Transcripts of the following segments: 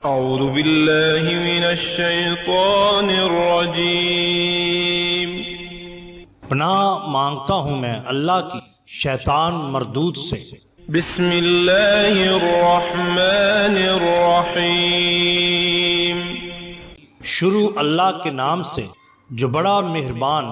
اعوذ باللہ من الشیطان الرجیم۔ پناہ مانگتا ہوں میں اللہ کی شیطان مردود سے۔ بسم اللہ الرحمن الرحیم۔ شروع اللہ کے نام سے جو بڑا مہربان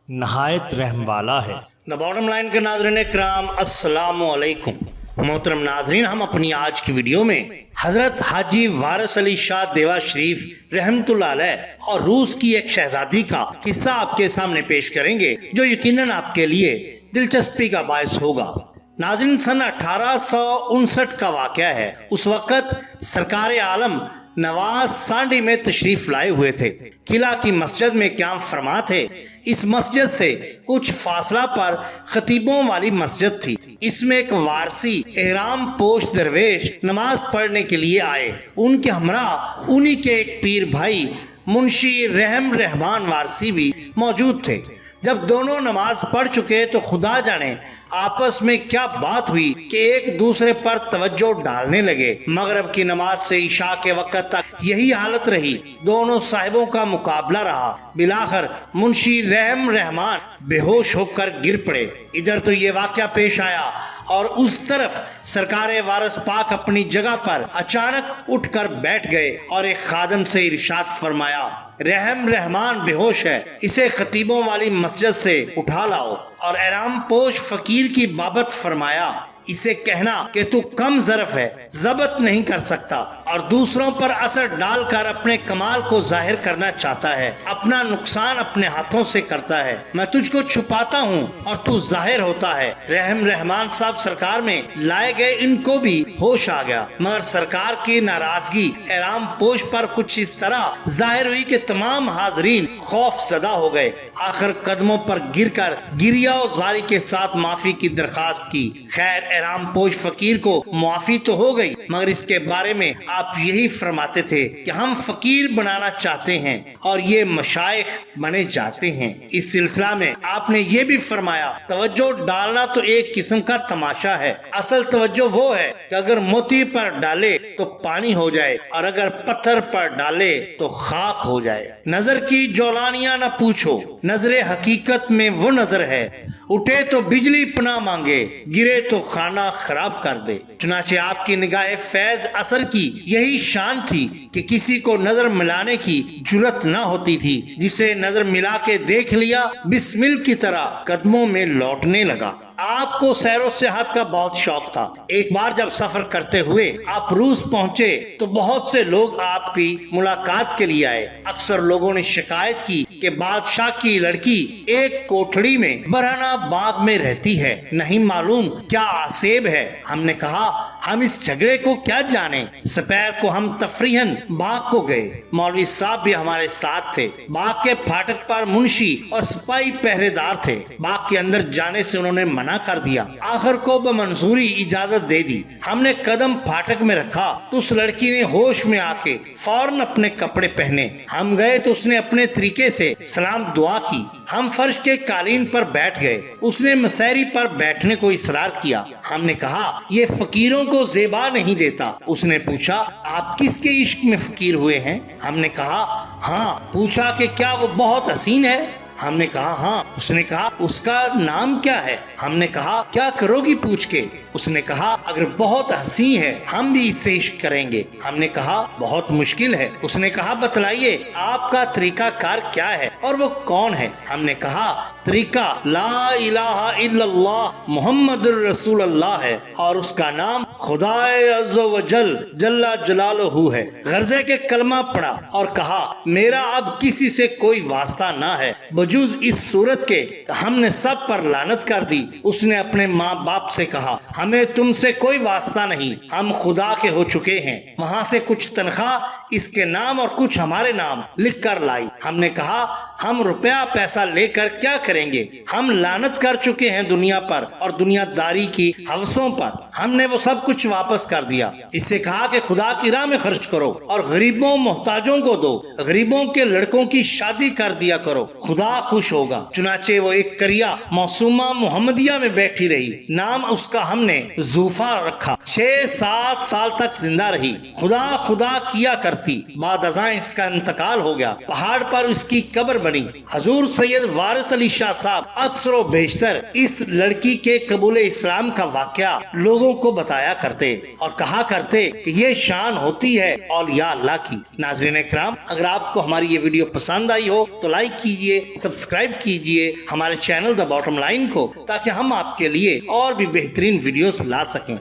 نہایت رحم والا ہے۔ دا باٹم لائن کے ناظرین اکرام، السلام علیکم۔ محترم ناظرین، ہم اپنی آج کی ویڈیو میں حضرت حاجی وارث علی شاہ دیوا شریف رحمت اللہ علیہ اور روس کی ایک شہزادی کا قصہ آپ کے سامنے پیش کریں گے جو یقیناً آپ کے لیے دلچسپی کا باعث ہوگا۔ ناظرین، سن 1859 کا واقعہ ہے۔ اس وقت سرکار عالم نواز سانڈی میں تشریف لائے ہوئے تھے۔ قلعہ کی مسجد میں قیام فرما تھے۔ اس مسجد سے کچھ فاصلہ پر خطیبوں والی مسجد تھی۔ اس میں ایک وارسی احرام پوش درویش نماز پڑھنے کے لیے آئے۔ ان کے ہمراہ انہی کے ایک پیر بھائی منشی رحمان وارسی بھی موجود تھے۔ جب دونوں نماز پڑھ چکے تو خدا جانے آپس میں کیا بات ہوئی کہ ایک دوسرے پر توجہ ڈالنے لگے۔ مغرب کی نماز سے عشاء کے وقت تک یہی حالت رہی۔ دونوں صاحبوں کا مقابلہ رہا۔ بالآخر منشی رحمان بے ہوش ہو کر گر پڑے۔ ادھر تو یہ واقعہ پیش آیا اور اس طرف سرکار وارث پاک اپنی جگہ پر اچانک اٹھ کر بیٹھ گئے اور ایک خادم سے ارشاد فرمایا، رحمان بے ہوش ہے، اسے خطیبوں والی مسجد سے اٹھا لاؤ۔ اور احرام پوش فقیر کی بابت فرمایا، اسے کہنا کہ تو کم ظرف ہے، ضبط نہیں کر سکتا اور دوسروں پر اثر ڈال کر اپنے کمال کو ظاہر کرنا چاہتا ہے، اپنا نقصان اپنے ہاتھوں سے کرتا ہے۔ میں تجھ کو چھپاتا ہوں اور تو ظاہر ہوتا ہے۔ رحمان صاحب سرکار میں لائے گئے، ان کو بھی ہوش آ گیا، مگر سرکار کی ناراضگی احرام پوش پر کچھ اس طرح ظاہر ہوئی کہ تمام حاضرین خوف زدہ ہو گئے۔ آخر قدموں پر گر کر گریہ و زاری کے ساتھ معافی کی درخواست کی۔ خیر، احرام پوش فقیر کو معافی تو ہو گئی، مگر اس کے بارے میں آپ یہی فرماتے تھے کہ ہم فقیر بنانا چاہتے ہیں اور یہ مشائخ بنے جاتے ہیں۔ اس سلسلہ میں آپ نے یہ بھی فرمایا، توجہ ڈالنا تو ایک قسم کا تماشا ہے، اصل توجہ وہ ہے کہ اگر موتی پر ڈالے تو پانی ہو جائے اور اگر پتھر پر ڈالے تو خاک ہو جائے۔ نظر کی جولانیاں نہ پوچھو، نظر حقیقت میں وہ نظر ہے، اٹھے تو بجلی پناہ مانگے، گرے تو خانہ خراب کر دے۔ چنانچہ آپ کی نگاہ فیض اثر کی یہی شان تھی کہ کسی کو نظر ملانے کی جرت نہ ہوتی تھی، جسے نظر ملا کے دیکھ لیا بسمل کی طرح قدموں میں لوٹنے لگا۔ آپ کو سیر و سیاحت کا بہت شوق تھا۔ ایک بار جب سفر کرتے ہوئے آپ روس پہنچے تو بہت سے لوگ آپ کی ملاقات کے لیے آئے۔ اکثر لوگوں نے شکایت کی کہ بادشاہ کی لڑکی ایک کوٹھڑی میں برہنہ باغ میں رہتی ہے، نہیں معلوم کیا آسیب ہے۔ ہم نے کہا، ہم اس جھگڑے کو کیا جانے۔ سپیر کو ہم تفریحاً باغ کو گئے، مولوی صاحب بھی ہمارے ساتھ تھے۔ باغ کے پھاٹک پر منشی اور سپاہی پہرے دار تھے۔ باغ کے اندر جانے سے انہوں نے منع کر دیا، آخر کو بمنظوری اجازت دے دی۔ ہم نے قدم پھاٹک میں رکھا تو اس لڑکی نے ہوش میں آ کے فوراً اپنے کپڑے پہنے۔ ہم گئے تو اس نے اپنے طریقے سے سلام دعا کی۔ ہم فرش کے قالین پر بیٹھ گئے۔ اس نے مسیری پر بیٹھنے کو اصرار کیا۔ ہم نے کہا، یہ فقیروں کو زیبا نہیں دیتا۔ اس نے پوچھا، آپ کس کے عشق میں فقیر ہوئے ہیں؟ ہم نے کہا، ہاں۔ پوچھا کہ کیا وہ بہت حسین ہے؟ ہم نے کہا، ہاں۔ اس نے کہا، اس کا نام کیا ہے؟ ہم نے کہا، کیا کرو گی پوچھ کے؟ اس نے کہا، اگر بہت حسین ہے ہم بھی اس سے عشق کریں گے۔ ہم نے کہا، بہت مشکل ہے۔ اس نے کہا، بتلائیے آپ کا طریقہ کار کیا ہے اور وہ کون ہے؟ ہم نے کہا، طریقہ لا الہ الا اللہ محمد الرسول اللہ ہے اور اس کا نام خدائے عز و جل جل جلالہ ہے۔ غرضے کے کلمہ پڑھا اور کہا، میرا اب کسی سے کوئی واسطہ نہ ہے بجز اس صورت کے کہ ہم نے سب پر لعنت کر دی۔ اس نے اپنے ماں باپ سے کہا، ہمیں تم سے کوئی واسطہ نہیں، ہم خدا کے ہو چکے ہیں۔ وہاں سے کچھ تنخواہ اس کے نام اور کچھ ہمارے نام لکھ کر لائی۔ ہم نے کہا، ہم روپیہ پیسہ لے کر کیا کریں گے؟ ہم لعنت کر چکے ہیں دنیا پر اور دنیا داری کی حوثوں پر، ہم نے وہ سب کچھ واپس کر دیا۔ اس سے کہا کہ خدا کی راہ میں خرچ کرو اور غریبوں محتاجوں کو دو، غریبوں کے لڑکوں کی شادی کر دیا کرو، خدا خوش ہوگا۔ چنانچہ وہ ایک کریا معصومہ محمدیہ میں بیٹھی رہی، نام اس کا ہم نے زوفا رکھا، 6-7 سال تک زندہ رہی، خدا خدا کیا کرتی۔ بعد ازاں اس کا انتقال ہو گیا، پہاڑ پر اس کی قبر بنی۔ حضور سید وارث علی شاہ صاحب اکثر و بیشتر اس لڑکی کے قبول اسلام کا واقعہ لوگوں کو بتایا کرتے اور کہا کرتے کہ یہ شان ہوتی ہے اولیاء اللہ کی۔ ناظرین اکرام، اگر آپ کو ہماری یہ ویڈیو پسند آئی ہو تو لائک کیجئے، سبسکرائب کیجئے ہمارے چینل دا باٹم لائن کو، تاکہ ہم آپ کے لیے اور بھی بہترین ویڈیوز لا سکیں۔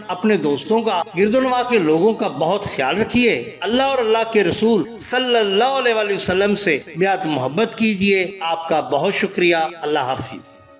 اپنے دوستوں کا، گرد و نواح کے لوگوں کا بہت خیال رکھیے۔ اللہ اور اللہ کے رسول صلی اللہ علیہ وسلم سے بیعت محبت کیجئے۔ آپ کا بہت شکریہ۔ اللہ حافظ۔